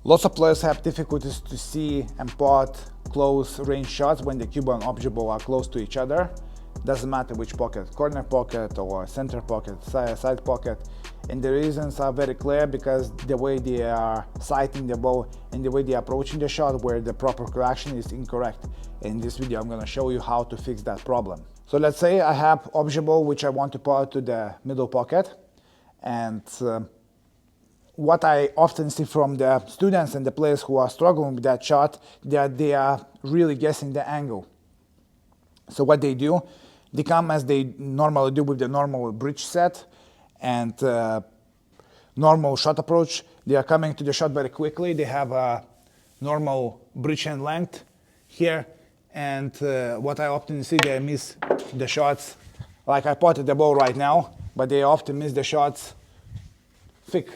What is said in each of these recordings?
Lots of players have difficulties to see and pot close range shots when the cue ball and object ball are close to each other. Doesn't matter which pocket, corner pocket or center pocket, side pocket. And the reasons are very clear because the way they are sighting the ball and the way they are approaching the shot where the proper correction is incorrect. In this video I'm going to show you how to fix that problem. So let's say I have object ball which I want to pot to the middle pocket, and what I often see from the students and the players who are struggling with that shot, that they are really guessing the angle. So what they do, they come as they normally do with the normal bridge set and normal shot approach. They are coming to the shot very quickly. They have a normal bridge hand length here, and what I often see, they miss the shots. Like I potted the ball right now, but they often miss the shots thick,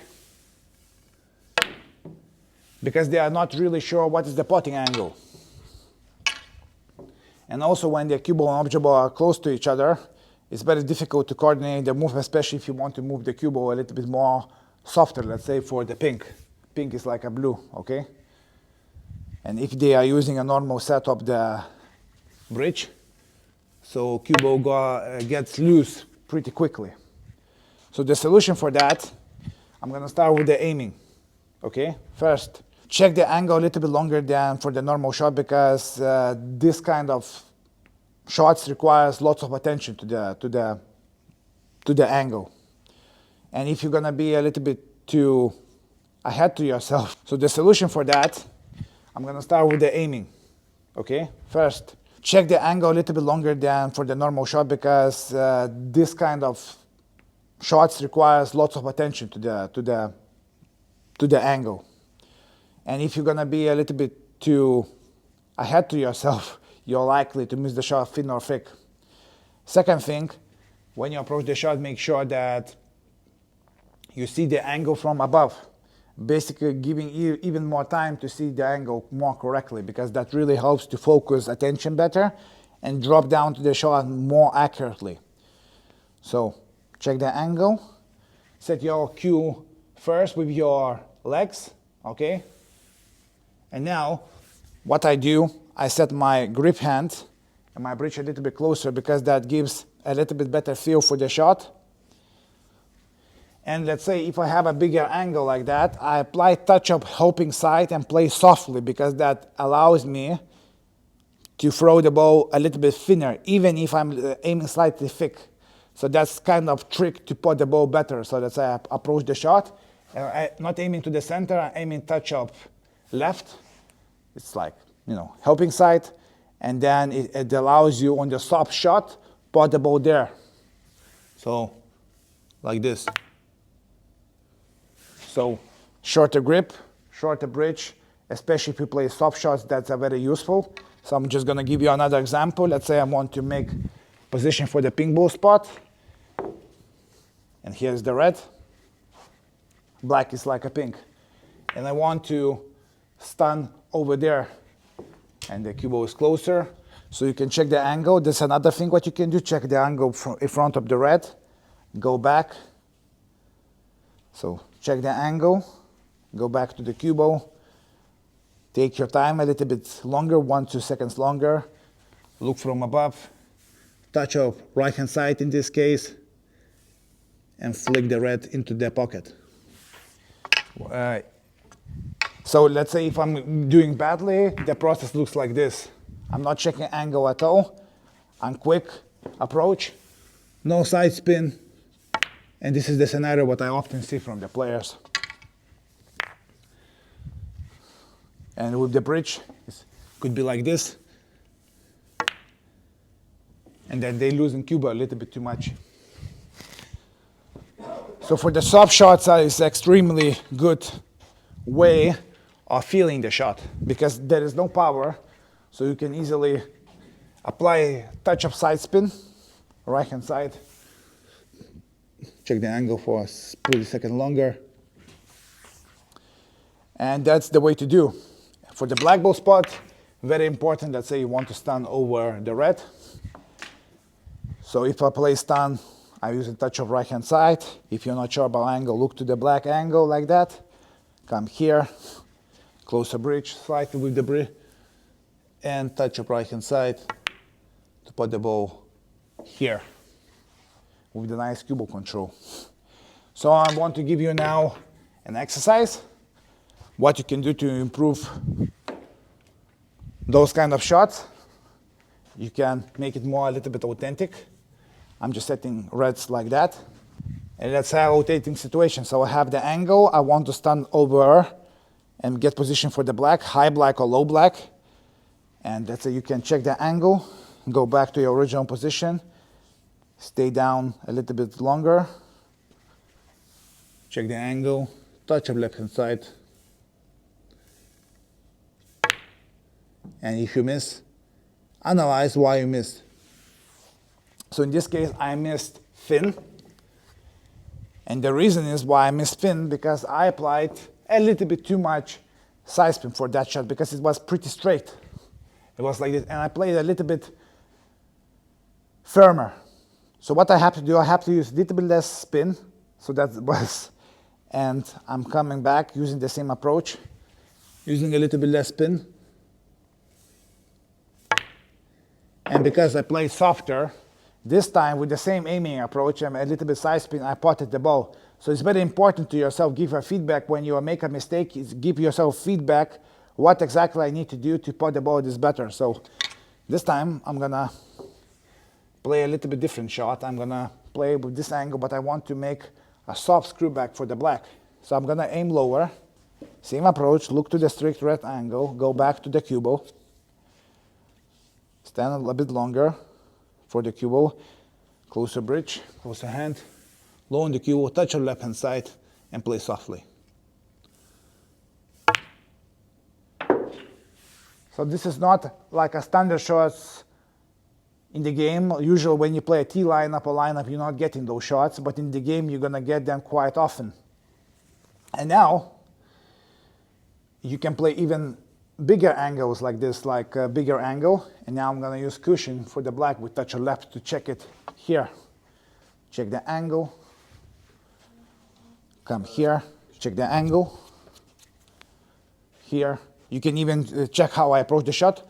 because they are not really sure what is the potting angle. And also when the cue ball and object ball are close to each other, it's very difficult to coordinate the move, especially if you want to move the cue ball a little bit more softer, let's say for the pink. Pink is like a blue, okay? And if they are using a normal setup, the bridge, so cue ball gets loose pretty quickly. So the solution for that, I'm gonna start with the aiming, okay? First, check the angle a little bit longer than for the normal shot, because this kind of shots requires lots of attention to the angle. And if you're gonna be a little bit too ahead to yourself, so the solution for that, I'm gonna start with the aiming, okay? First, check the angle a little bit longer than for the normal shot, because this kind of shots requires lots of attention to the angle. And if you're gonna be a little bit too ahead to yourself, you're likely to miss the shot thin or thick. Second thing, when you approach the shot, make sure that you see the angle from above, basically giving you even more time to see the angle more correctly, because that really helps to focus attention better and drop down to the shot more accurately. So check the angle, set your cue first with your legs, okay? And now, what I do, I set my grip hand and my bridge a little bit closer, because that gives a little bit better feel for the shot. And let's say if I have a bigger angle like that, I apply touch-up helping side and play softly, because that allows me to throw the ball a little bit thinner, even if I'm aiming slightly thick. So that's kind of trick to pot the ball better. So let's say I approach the shot, not aiming to the center, I'm aiming touch-up left. It's like, you know, helping side, and then it allows you on the stop shot, pot the ball there. So, like this. So, shorter grip, shorter bridge, especially if you play soft shots, that's very useful. So I'm just gonna give you another example. Let's say I want to make position for the pink ball spot, and here's the red. Black is like a pink. And I want to stand over there, and the cue ball is closer, so you can check the angle. That's another thing what you can do, check the angle in front of the red, go back. So check the angle, go back to the cue ball, take your time a little bit longer, 1-2 seconds longer, look from above, touch of right hand side in this case, and flick the red into the pocket. So let's say if I'm doing badly, the process looks like this. I'm not checking angle at all. I'm quick approach, no side spin, and this is the scenario what I often see from the players. And with the bridge, it could be like this, and then they lose in cue ball a little bit too much. So for the soft shots, it's extremely good way of feeling the shot, because there is no power, so you can easily apply touch of side spin, right hand side, check the angle for a split second longer, and that's the way to do. For the black ball spot, very important, let's say you want to stand over the red. So if I play stand, I use a touch of right hand side. If you're not sure about angle, look to the black angle like that. Come here, close the bridge slightly with the bridge, and touch up right hand side to put the ball here with the nice cue ball control. So I want to give you now an exercise, what you can do to improve those kind of shots. You can make it more a little bit authentic. I'm just setting reds like that. And let's say a rotating situation. So I have the angle, I want to stand over and get position for the black, high black or low black. And that's it, you can check the angle, go back to your original position, stay down a little bit longer, check the angle, touch up left hand side. And if you miss, analyze why you missed. So in this case, I missed fin. And the reason is why I missed fin, because I applied a little bit too much side spin for that shot, because it was pretty straight. It was like this, and I played a little bit firmer. So what I have to do, I have to use a little bit less spin. So that was, and I'm coming back using the same approach, using a little bit less spin. And because I play softer, this time with the same aiming approach and a little bit side spin, I potted the ball. So it's very important to yourself, give a feedback when you make a mistake, give yourself feedback what exactly I need to do to pot the ball this better. So this time I'm gonna play a little bit different shot. I'm gonna play with this angle, but I want to make a soft screw back for the black. So I'm gonna aim lower, same approach, look to the strict red angle, go back to the cue ball, stand a little bit longer for the cue ball, close the bridge, close the hand, low on the cue ball, touch your left hand side, and play softly. So this is not like a standard shots in the game. Usually when you play a T lineup or lineup, you're not getting those shots, but in the game you're gonna get them quite often. And now you can play even bigger angles like this, like a bigger angle. And now I'm gonna use cushion for the black with touch of left to check it here. Check the angle. Come here, check the angle. Here. You can even check how I approach the shot.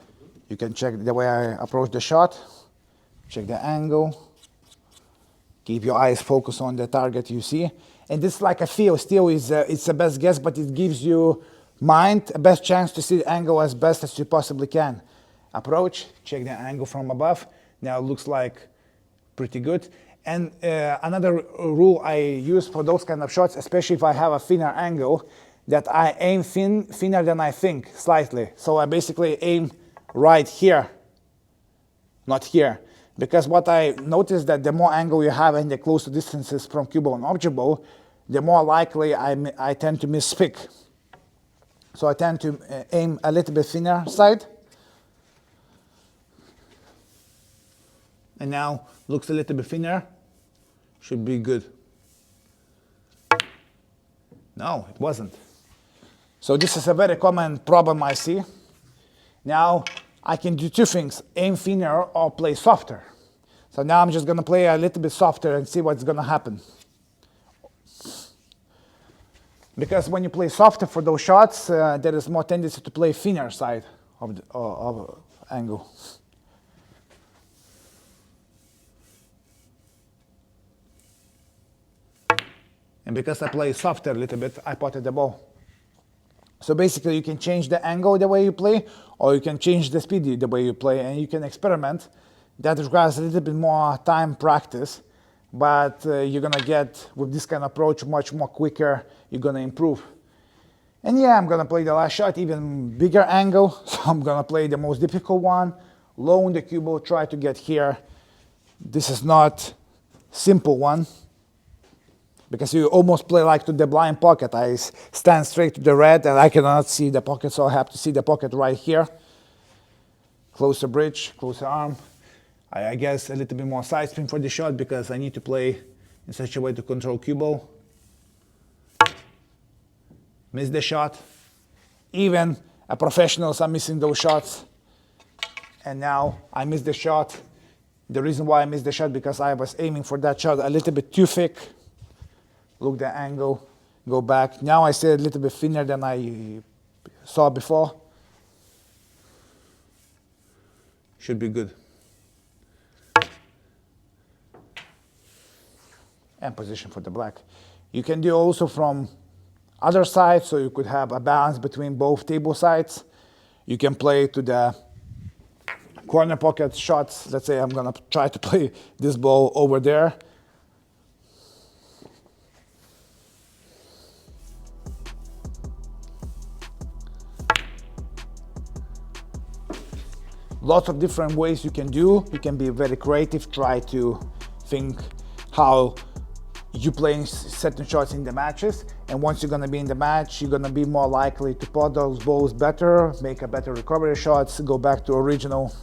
You can check the way I approach the shot. Check the angle. Keep your eyes focused on the target you see. And this is like a feel. Still, it's the best guess, but it gives you mind a best chance to see the angle as best as you possibly can. Approach, check the angle from above. Now it looks like pretty good. And another rule I use for those kind of shots, especially if I have a thinner angle, that I aim thinner than I think, slightly. So I basically aim right here, not here. Because what I noticed that the more angle you have and the closer distances from cue ball and object ball, the more likely I tend to miss pick. So I tend to aim a little bit thinner side. And now looks a little bit thinner, should be good. No, it wasn't. So this is a very common problem I see. Now I can do two things, aim thinner or play softer. So now I'm just gonna play a little bit softer and see what's gonna happen. Because when you play softer for those shots, there is more tendency to play thinner side of the angle. And because I play softer a little bit, I potted the ball. So basically you can change the angle the way you play, or you can change the speed the way you play, and you can experiment. That requires a little bit more time practice, but you're gonna get, with this kind of approach, much more quicker, you're gonna improve. And yeah, I'm gonna play the last shot, even bigger angle, so I'm gonna play the most difficult one, low on the cue ball, try to get here. This is not simple one, because you almost play like to the blind pocket. I stand straight to the red and I cannot see the pocket, so I have to see the pocket right here. Close the bridge, close the arm. I guess a little bit more side spin for the shot because I need to play in such a way to control cue ball. Miss the shot. Even a professionals are missing those shots. And now I missed the shot. The reason why I missed the shot because I was aiming for that shot a little bit too thick. Look the angle, go back. Now I stay a little bit thinner than I saw before. Should be good. And position for the black. You can do also from other sides, so you could have a balance between both table sides. You can play to the corner pocket shots. Let's say I'm gonna try to play this ball over there. Lots of different ways you can do. You can be very creative, try to think how you playing certain shots in the matches, and once you're gonna be in the match, you're gonna be more likely to pot those balls better, make a better recovery shots, go back to original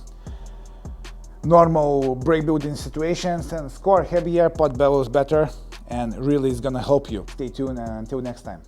normal break building situations and score heavier, pot balls better, and really is gonna help you. Stay tuned and until next time.